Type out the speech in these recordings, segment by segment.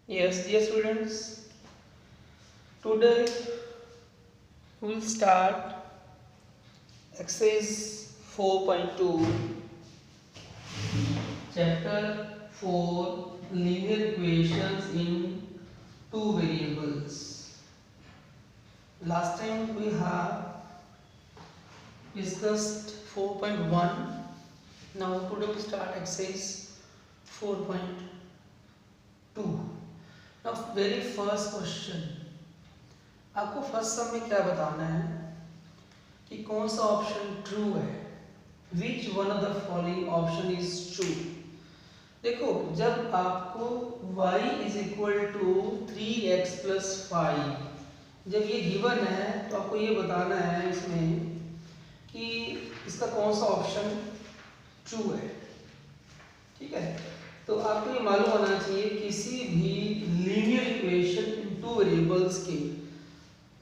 Yes, dear students, today we will start exercise 4.2, chapter 4, linear equations in two variables. Last time we have discussed 4.1. Now today we start exercise 4.2. Now very first question, आपको first सम में क्या बताना है कि कौन सा option true है, which one of the following option is true. देखो, जब आपको y is equal to 3x plus 5 जब ये गिवन है तो आपको ये बताना है इसमें कि इसका कौन सा ऑप्शन ट्रू है। ठीक है, तो आपको ये मालूम होना चाहिए किसी भी linear equation in two variables के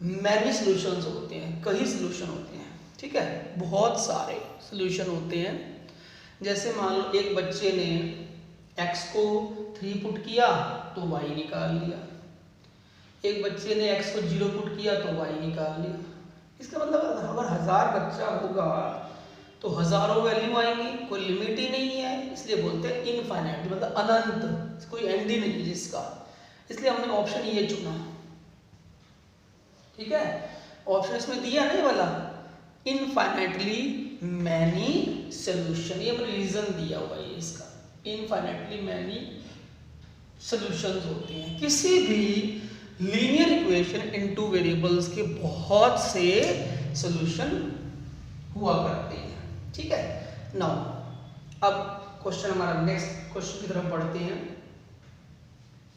मैनी सॉल्यूशंस होते हैं, कई सॉल्यूशन होते हैं। ठीक है, बहुत सारे सॉल्यूशन होते हैं। जैसे मान लो एक बच्चे ने x को 3 पुट किया तो y निकाल लिया, एक बच्चे ने x को 0 पुट किया तो y निकाल लिया। इसका मतलब अगर 1000 बच्चा होगा तो हजारों वैल्यू आएंगी, कोई लिमिट ही नहीं है, इसलिए बोलते हैं इनफाइनाइट, मतलब अनंत, कोई एंड ही नहीं है जिसका। इसलिए हमने ऑप्शन ये चुना। ठीक है, ऑप्शन इसमें दिया नहीं वाला इनफाइनाइटली मैनी सॉल्यूशन, ये मैंने रीजन दिया हुआ है इसका। इनफाइनाइटली मैनी सॉल्यूशंस होते हैं, किसी भी linear equation in two variables के बहुत से सॉल्यूशन हुआ करते हैं। ठीक है, नाउ अब क्वेश्चन हमारा नेक्स्ट क्वेश्चन की तरफ बढ़ते हैं।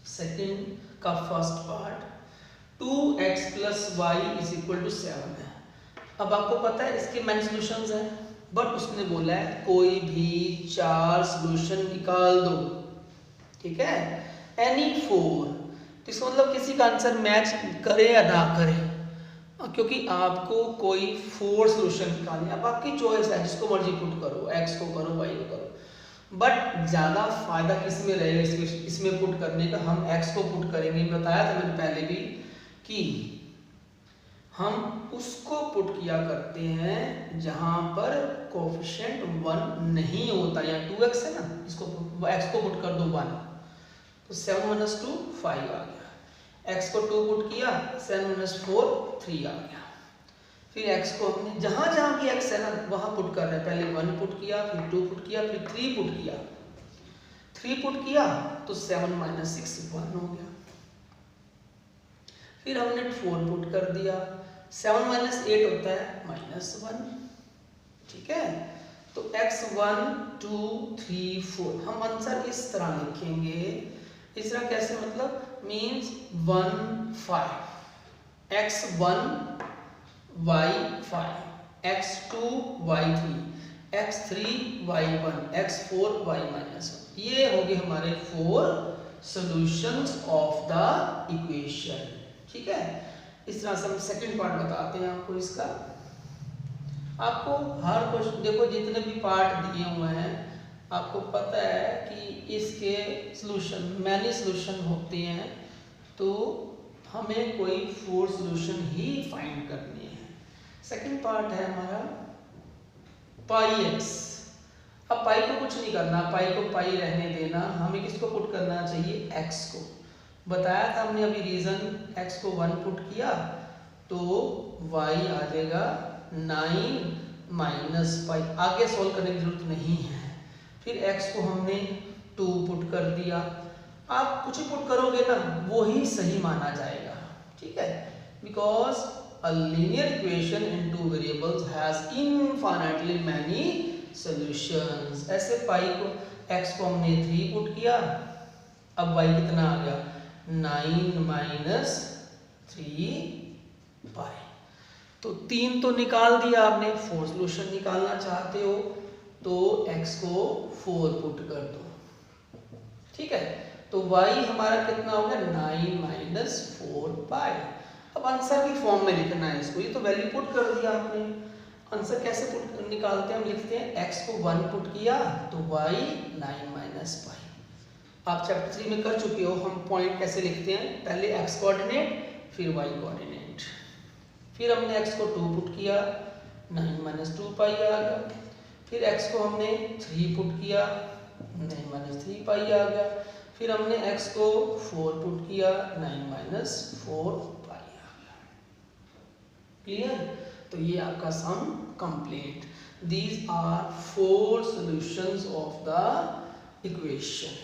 सेकंड का first part, 2x plus y is equal to 7 है। अब आपको पता है इसके मैनी सॉल्यूशंस हैं, बट उसने बोला है कोई भी 4 सॉल्यूशन निकाल दो। ठीक है, एनी 4, तो इसका मतलब किसी का आंसर मैच करे या ना करे, क्योंकि आपको कोई 4 सॉल्यूशन निकालने, अब आपकी चॉइस है, जिसको मर्जी पुट करो, x को करो y को करो, बट ज़्यादा फायदा किस में रहेगा इसमें पुट करने का। हम x को पुट करेंगे, बताया था मैंने पहले भी कि हम उसको पुट किया करते हैं जहां पर कोफिशिएंट 1 नहीं होता, या 2x है ना, इसको x को पुट कर दो 1, तो 7 - 2 5 आ गया, x को 2 पुट किया 7 - 4 3 आ गया। फिर x को हमने जहां जहां भी x है ना वहां पुट कर रहे हैं, पहले 1 पुट किया, फिर 2 पुट किया, फिर 3 पुट किया, 3 पुट किया तो 7 - 6 1 हो गया। फिर हमने 4 पुट कर दिया, 7 - 8 होता है -1। ठीक है, तो x 1 2 3 4 हम आंसर इस तरह लिखेंगे। इस तरह कैसे, मतलब means 1 5, x1 y5, x2 y3, x3 y1, x4 y -1। ये हो गए हमारे 4 सॉल्यूशंस ऑफ द इक्वेशन। ठीक है, इस तरह से हम सेकंड पार्ट बताते हैं आपको इसका। आपको हर क्वेश्चन देखो, जितने भी पार्ट दिए हुए हैं आपको पता है कि इसके सॉल्यूशन मैनी सॉल्यूशन होते हैं, तो हमें कोई 4 सॉल्यूशन ही फाइंड करने हैं। सेकंड पार्ट है हमारा पाई एक्स। अब पाई को कुछ नहीं करना, पाई को पाई रहने देना, हमें किसको पुट करना चाहिए, x को। बताया था हमने अभी रीजन, x को 1 पुट किया तो y आ जाएगा 9 - पाई, आगे सॉल्व करने की जरूरत नहीं है। फिर x को हमने 2 पुट कर दिया, आप कुछ ही पुट करोगे ना वो ही सही माना जाएगा। ठीक है, because a linear equation in two variables has infinitely many solutions। ऐसे पाई को x को हमने 3 पुट किया, अब y कितना आ गया 9 - 3 पाई, तो 3 तो निकाल दिया आपने, 4 सॉल्यूशन निकालना चाहते हो तो x को 4 पुट कर दो। ठीक है, तो y हमारा कितना हो गया 9 - 4 पाई। अब आंसर की फॉर्म में लिखना है इसको, ये तो वैल्यू पुट कर दिया आपने। आंसर कैसे पुट निकालते हैं, हम लिखते हैं x को 1 पुट किया तो y 9 - पाई, आप चैप्टर 3 में कर चुके हो। हम पॉइंट कैसे लिखते हैं, पहले x कोऑर्डिनेट फिर y कोऑर्डिनेट, फिर हमने x को 2 पुट किया 9 माइनस 2 पाई आ गया, फिर x को हमने 3 पुट किया 9 माइनस 3 पाई आ गया, फिर हमने x को 4 पुट किया 9 माइनस 4 पाई आ गया। क्लियर? तो ये आपका sum complete. These are 4 solutions of the equation.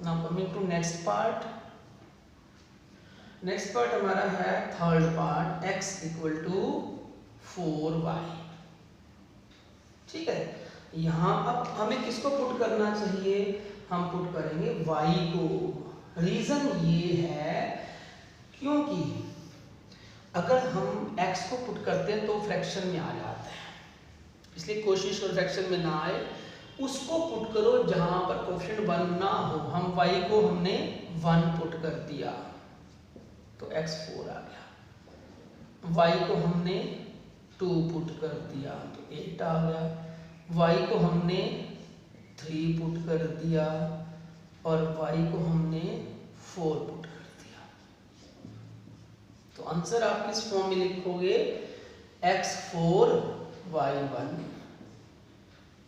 Now coming to next part. Next part हमारा है third part, x equal to 4y। ठीक है, यहाँ अब हमें किसको पुट करना चाहिए, हम पुट करेंगे y को। रीजन ये है क्योंकि अगर हम x को पुट करते हैं तो फ्रैक्शन में आ जाता है, इसलिए कोशिश करो फ्रैक्शन में ना आए, उसको पुट करो जहां पर कोएफिशिएंट 1 ना हो। हम y को हमने 1 पुट कर दिया तो x 4 आ गया, y को हमने 2 पुट कर दिया तो 8 आ गया, y को हमने 3 पुट कर दिया और y को हमने 4 पुट कर दिया। तो आंसर आप किस फॉर्म में लिखोगे, x4 y1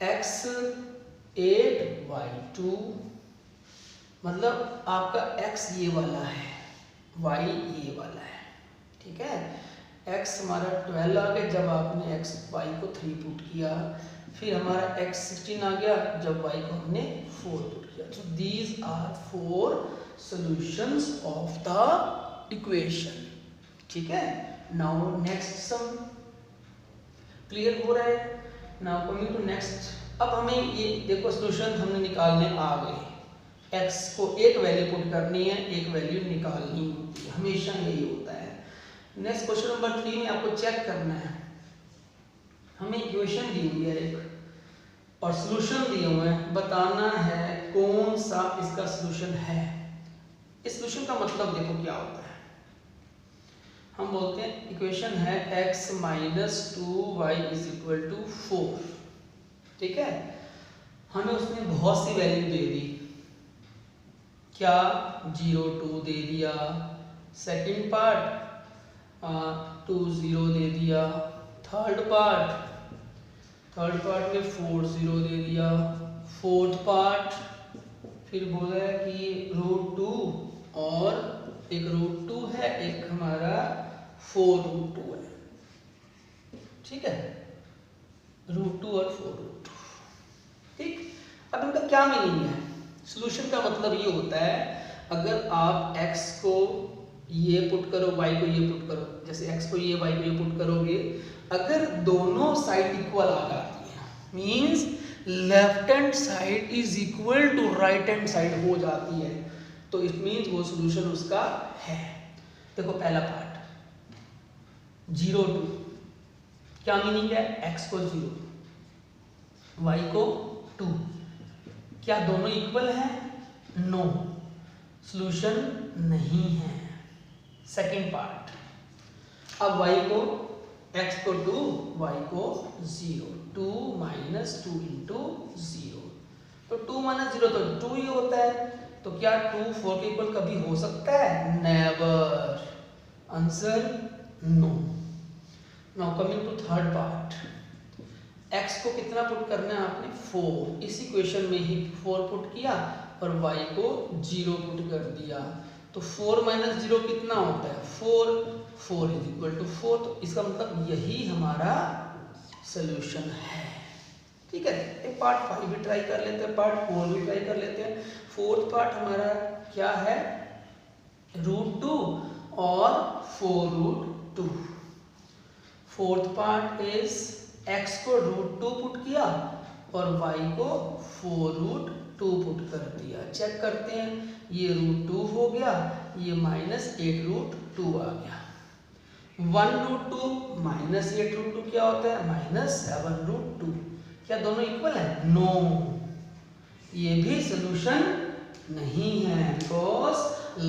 x8 y2, मतलब आपका x ये वाला है y ये वाला है। ठीक है, x हमारा 12 आ गया जब आपने x y को 3 पुट किया, फिर हमारा x 16 आ गया जब y को हमने 4 पुट किया। So these are 4 solutions of the equation. ठीक है, नाउ नेक्स्ट सम क्लियर हो रहा है। नाउ कमिंग टू नेक्स्ट, अब हमें ये देखो सॉल्यूशन हमने निकालने आ गए। x को एक वैल्यू पुट करनी है, एक वैल्यू निकालनी होती है, हमेशा यही होता है। नेक्स्ट क्वेश्चन नंबर 3 में आपको चेक करना है, हमें इक्वेशन दी हुई है एक और सॉल्यूशन दिए हुए हैं, बताना है कौन सा इसका सॉल्यूशन है। इस सॉल्यूशन का मतलब देखो क्या होता है, हम बोलते हैं इक्वेशन है x minus 2y is equal to 4। ठीक है, हमें उसने बहुत सी वैल्यू दे दी, क्या 0 2 दे दिया, सेकंड पार्ट 2 0 दे दिया, थर्ड पार्ट में 4 0 दे दिया, फोर्थ पार्ट फिर बोला है कि √2 और एक √2 है, एक हमारा 4√2 है। ठीक है, √2 और 4√2। ठीक, अब इनका क्या मीनिंग है, सॉल्यूशन का मतलब ये होता है अगर आप x को ये पुट करो y को ये पुट करो, जैसे x को ये y को ये पुट करोगे, अगर दोनों साइड इक्वल आ जाती है, means left hand side is equal to right hand side हो जाती है, तो इट मींस वो सॉल्यूशन उसका है। देखो पहला पार्ट 0 2, क्या मीनिंग है, x को 0 y को 2, क्या दोनों इक्वल है, नो, सॉल्यूशन नहीं है। सेकंड पार्ट, अब y को x को 2 y को 0, 2 माइनस 2 इंटू 0, तो 2 माइनस 0 तो 2 ही होता है, तो क्या 2 4 के इक्वल कभी हो सकता है, never, answer no. Now coming to third part, x को कितना पुट करना है आपने 4, इस इक्वेशन में ही 4 पुट किया और y को 0 पुट कर दिया, तो 4 माइनस 0 कितना होता है 4, 4 इज इक्वल टू 4, तो इसका मतलब यही हमारा सॉल्यूशन है। ठीक है, एक पार्ट 5 भी ट्राई कर लेते हैं, पार्ट 4 भी ट्राई कर लेते हैं। फोर्थ पार्ट हमारा क्या है, √2 और 4√2। फोर्थ पार्ट इज x को √2 पुट किया और y को 4√2 पुट कर दिया। चेक करते हैं, ये √2 हो गया, ये माइनस 8√2 आ गया, 1√2 माइनस 8√2 क्या होता है, माइनस 7√2, क्या दोनों इक्वल है, नो, ये भी सॉल्यूशन नहीं है, because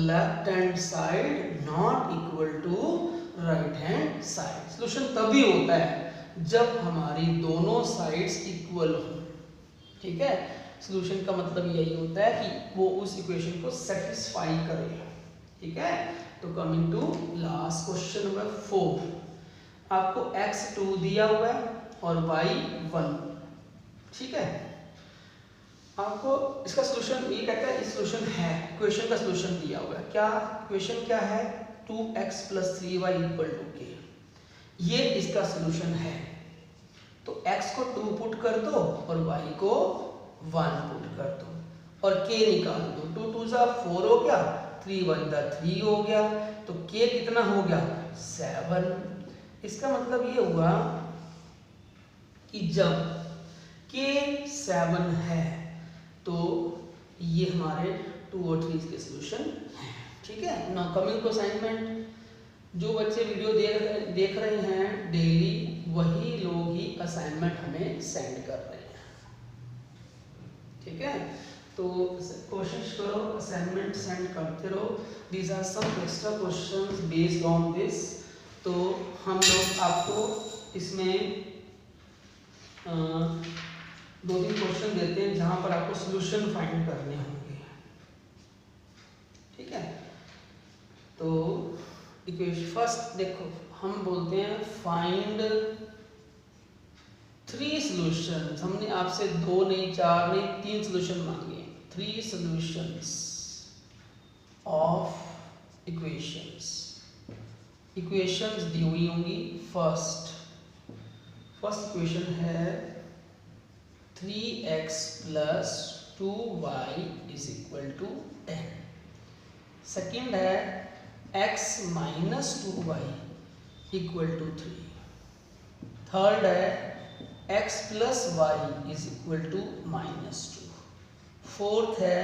left hand side not equal to right hand side. Solution तभी होता है जब हमारी दोनों साइड्स इक्वल हो। ठीक है, सॉल्यूशन का मतलब यही होता है कि वो उस इक्वेशन को सेटिस्फाई करे। ठीक है, तो coming to last question number 4, आपको x2 दिया हुआ है और y1। ठीक है, आपको इसका सॉल्यूशन ये कहता है, सॉल्यूशन है, इक्वेशन का सॉल्यूशन दिया हुआ है। क्या इक्वेशन क्या है? 2x + 3y = k, ये इसका सॉल्यूशन है। तो x को 2 पुट कर दो और y को 1 पुट कर दो और k निकाल दो। 2 2 जा 4 हो गया, 3 1 जा 3 हो गया, तो k कितना हो गया? 7। इसका मतलब ये हुआ कि जब k 7 है तो ये हमारे 2 और 3 के सॉल्यूशन हैं। ठीक है, नाउ कमिंग टू असाइनमेंट, जो बच्चे वीडियो देख रहे हैं डेली, वही लोग ही असाइनमेंट हमें सेंड कर रहे हैं। ठीक है, तो कोशिश करो असाइनमेंट सेंड करते रहो। These are some extra questions based on this. तो हम लोग आपको इसमें 2-3 क्वेश्चन देते हैं जहां पर आपको सॉल्यूशन फाइंड करने होंगे। ठीक है, तो इक्वेशन फर्स्ट देखो, हम बोलते हैं फाइंड 3 सॉल्यूशंस। हमने आपसे 2 नहीं, 4 नहीं, 3 सॉल्यूशन मांगे। 3 सॉल्यूशंस ऑफ इक्वेशंस। इक्वेशंस दी हुई होंगी। फर्स्ट इक्वेशन है 3x + 2y = 10। सेकेंड है x - 2y = 3। थर्ड है x + y = -2। फोर्थ है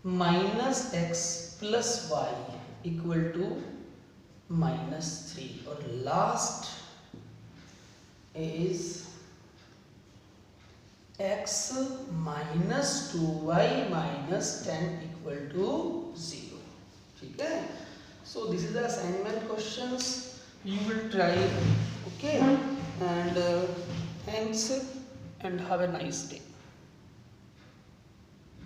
-x + y = -3। और लास्ट इज x - 2y - 10 = 0। ठीक है, so this is the assignment questions you will try. Okay, and thanks and have a nice day.